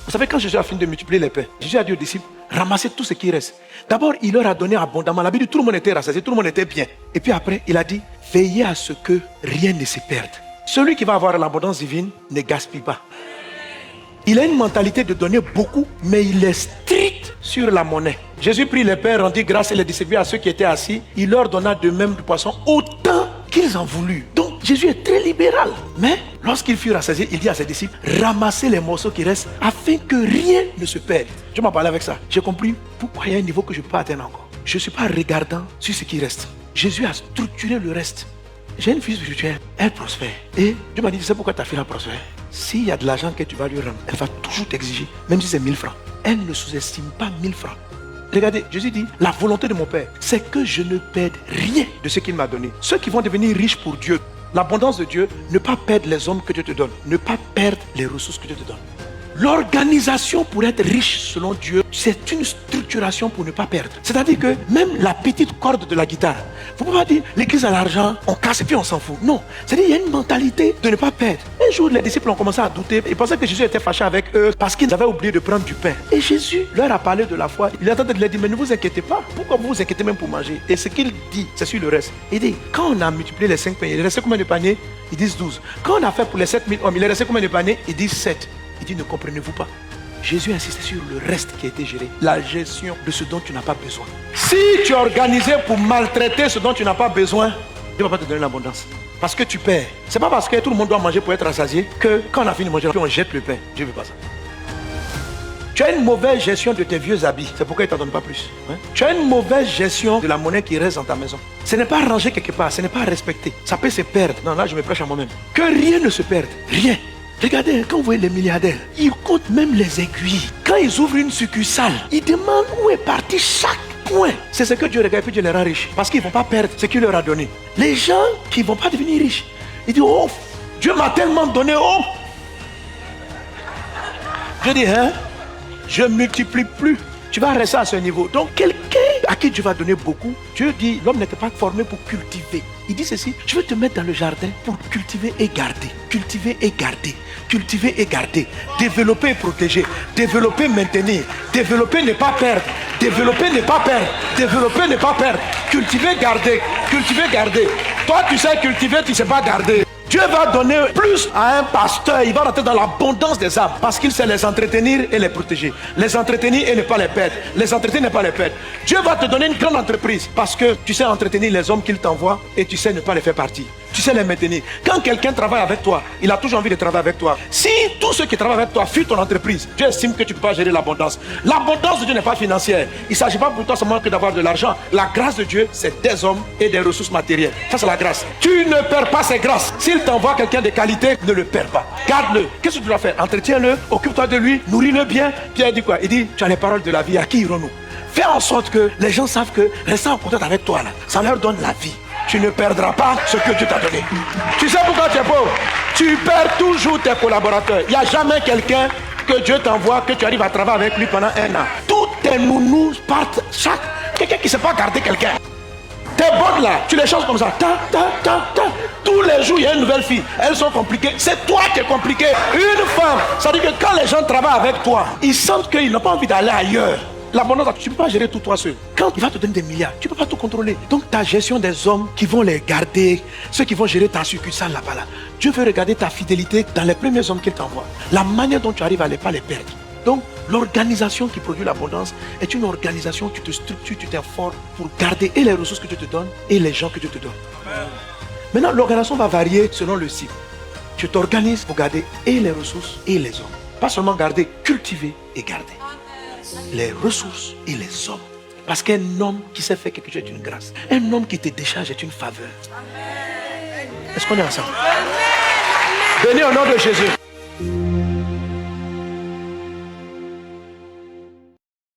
Vous savez, quand Jésus a fini de multiplier les pains, Jésus a dit aux disciples, ramassez tout ce qui reste. D'abord, il leur a donné abondamment. La Bible dit, tout le monde était rassasié, tout le monde était bien. Et puis après, il a dit, veillez à ce que rien ne se perde. Celui qui va avoir l'abondance divine ne gaspille pas. Il a une mentalité de donner beaucoup, mais il est strict sur la monnaie. Jésus prit les pains, rendit grâce et les distribua à ceux qui étaient assis. Il leur donna de même du poisson autant qu'ils en voulurent. Donc Jésus est très libéral. Mais lorsqu'il fut rassasié, il dit à ses disciples, ramassez les morceaux qui restent afin que rien ne se perde. Je m'en parlais avec ça. J'ai compris pourquoi il y a un niveau que je ne peux pas atteindre encore. Je ne suis pas regardant sur ce qui reste. Jésus a structuré le reste. J'ai une fille spirituelle, elle prospère. Et Dieu m'a dit, tu sais pourquoi ta fille a prospéré? S'il y a de l'argent que tu vas lui rendre, elle va toujours t'exiger, même si c'est 1000 francs. Elle ne sous-estime pas 1000 francs. Regardez, Jésus dit, la volonté de mon Père, c'est que je ne perde rien de ce qu'il m'a donné. Ceux qui vont devenir riches pour Dieu, l'abondance de Dieu, ne pas perdre les hommes que Dieu te donne, ne pas perdre les ressources que Dieu te donne. L'organisation pour être riche selon Dieu, c'est une structuration pour ne pas perdre. C'est-à-dire que même la petite corde de la guitare, il ne faut pas dire l'église a l'argent, on casse et puis on s'en fout. Non, c'est-à-dire qu'il y a une mentalité de ne pas perdre. Un jour, les disciples ont commencé à douter. Ils pensaient que Jésus était fâché avec eux parce qu'ils avaient oublié de prendre du pain. Et Jésus leur a parlé de la foi. Il attendait de leur dire, mais ne vous inquiétez pas. Pourquoi vous vous inquiétez même pour manger? Et ce qu'il dit, c'est sur le reste. Il dit, quand on a multiplié les 5 pains, il restait combien de paniers? Ils disent 12. Quand on a fait pour les 7000 hommes, il restait combien de paniers? Ils disent 7. Il dit, ne comprenez-vous pas? Jésus insistait sur le reste qui a été géré, la gestion de ce dont tu n'as pas besoin. Si tu es organisé pour maltraiter ce dont tu n'as pas besoin, Dieu ne va pas te donner l'abondance. Parce que tu perds. Ce n'est pas parce que tout le monde doit manger pour être rassasié que quand on a fini de manger, on jette le pain. Dieu ne veut pas ça. Tu as une mauvaise gestion de tes vieux habits. C'est pourquoi il ne t'en donne pas plus. Tu as une mauvaise gestion de la monnaie qui reste dans ta maison. Ce n'est pas rangé quelque part, ce n'est pas respecté. Ça peut se perdre. Non, là je me prêche à moi-même. Que rien ne se perde. Rien. Regardez, quand vous voyez les milliardaires, ils comptent même les aiguilles. Quand ils ouvrent une succursale, ils demandent où est parti chaque point. C'est ce que Dieu regarde, puis Dieu les rend riches. Parce qu'ils ne vont pas perdre ce qu'il leur a donné. Les gens qui ne vont pas devenir riches, ils disent, oh, Dieu m'a tellement donné, oh. Je dis, hein, je ne multiplie plus. Tu vas rester à ce niveau. Donc, quelqu'un à qui Dieu va donner beaucoup, Dieu dit, l'homme n'était pas formé pour cultiver. Il dit ceci, je veux te mettre dans le jardin pour cultiver et garder. Cultiver et garder. Cultiver et garder. Développer et protéger. Développer, maintenir. Développer, ne pas perdre. Développer, ne pas perdre. Développer, ne pas perdre. Cultiver, garder. Cultiver, garder. Toi, tu sais cultiver, tu ne sais pas garder. Dieu va donner plus à un pasteur. Il va rentrer dans l'abondance des âmes. Parce qu'il sait les entretenir et les protéger. Les entretenir et ne pas les perdre. Les entretenir et ne pas les perdre. Dieu va te donner une grande entreprise. Parce que tu sais entretenir les hommes qu'il t'envoie. Et tu sais ne pas les faire partir. Tu sais les maintenir. Quand quelqu'un travaille avec toi, il a toujours envie de travailler avec toi. Si tous ceux qui travaillent avec toi fuient ton entreprise, Dieu estime que tu ne peux pas gérer l'abondance. L'abondance de Dieu n'est pas financière. Il ne s'agit pas pour toi seulement que d'avoir de l'argent. La grâce de Dieu, c'est des hommes et des ressources matérielles. Ça, c'est la grâce. Tu ne perds pas ces grâces. S'il t'envoie quelqu'un de qualité, ne le perds pas. Garde-le. Qu'est-ce que tu dois faire? Entretiens-le, occupe-toi de lui, nourris-le bien. Pierre dit quoi? Il dit, tu as les paroles de la vie, à qui irons-nous? Fais en sorte que les gens savent que rester en contact avec toi, là, ça leur donne la vie. Tu ne perdras pas ce que Dieu t'a donné. Tu sais pourquoi tu es pauvre? Tu perds toujours tes collaborateurs. Il n'y a jamais quelqu'un que Dieu t'envoie, que tu arrives à travailler avec lui pendant 1 an. Tous tes nounous partent chaque... Quelqu'un qui ne sait pas garder quelqu'un. Tes bottes là, tu les changes comme ça. Tous les jours, il y a une nouvelle fille. Elles sont compliquées. C'est toi qui es compliqué. Une femme, ça veut dire que quand les gens travaillent avec toi, ils sentent qu'ils n'ont pas envie d'aller ailleurs. L'abondance, tu ne peux pas gérer tout toi seul. Quand il va te donner des milliards, tu ne peux pas tout contrôler. Donc ta gestion des hommes qui vont les garder, ceux qui vont gérer ta succursale là-bas là. Dieu veut regarder ta fidélité dans les premiers hommes qu'il t'envoie. La manière dont tu arrives à ne pas les perdre. Donc l'organisation qui produit l'abondance est une organisation où tu te structures, tu t'informes pour garder et les ressources que Dieu te donne et les gens que Dieu te donne. Maintenant, l'organisation va varier selon le cycle. Tu t'organises pour garder et les ressources et les hommes. Pas seulement garder, cultiver et garder. Les ressources et les hommes. Parce qu'un homme qui sait faire quelque chose est une grâce. Un homme qui te décharge est une faveur. Est-ce qu'on est ensemble? Venez au nom de Jésus.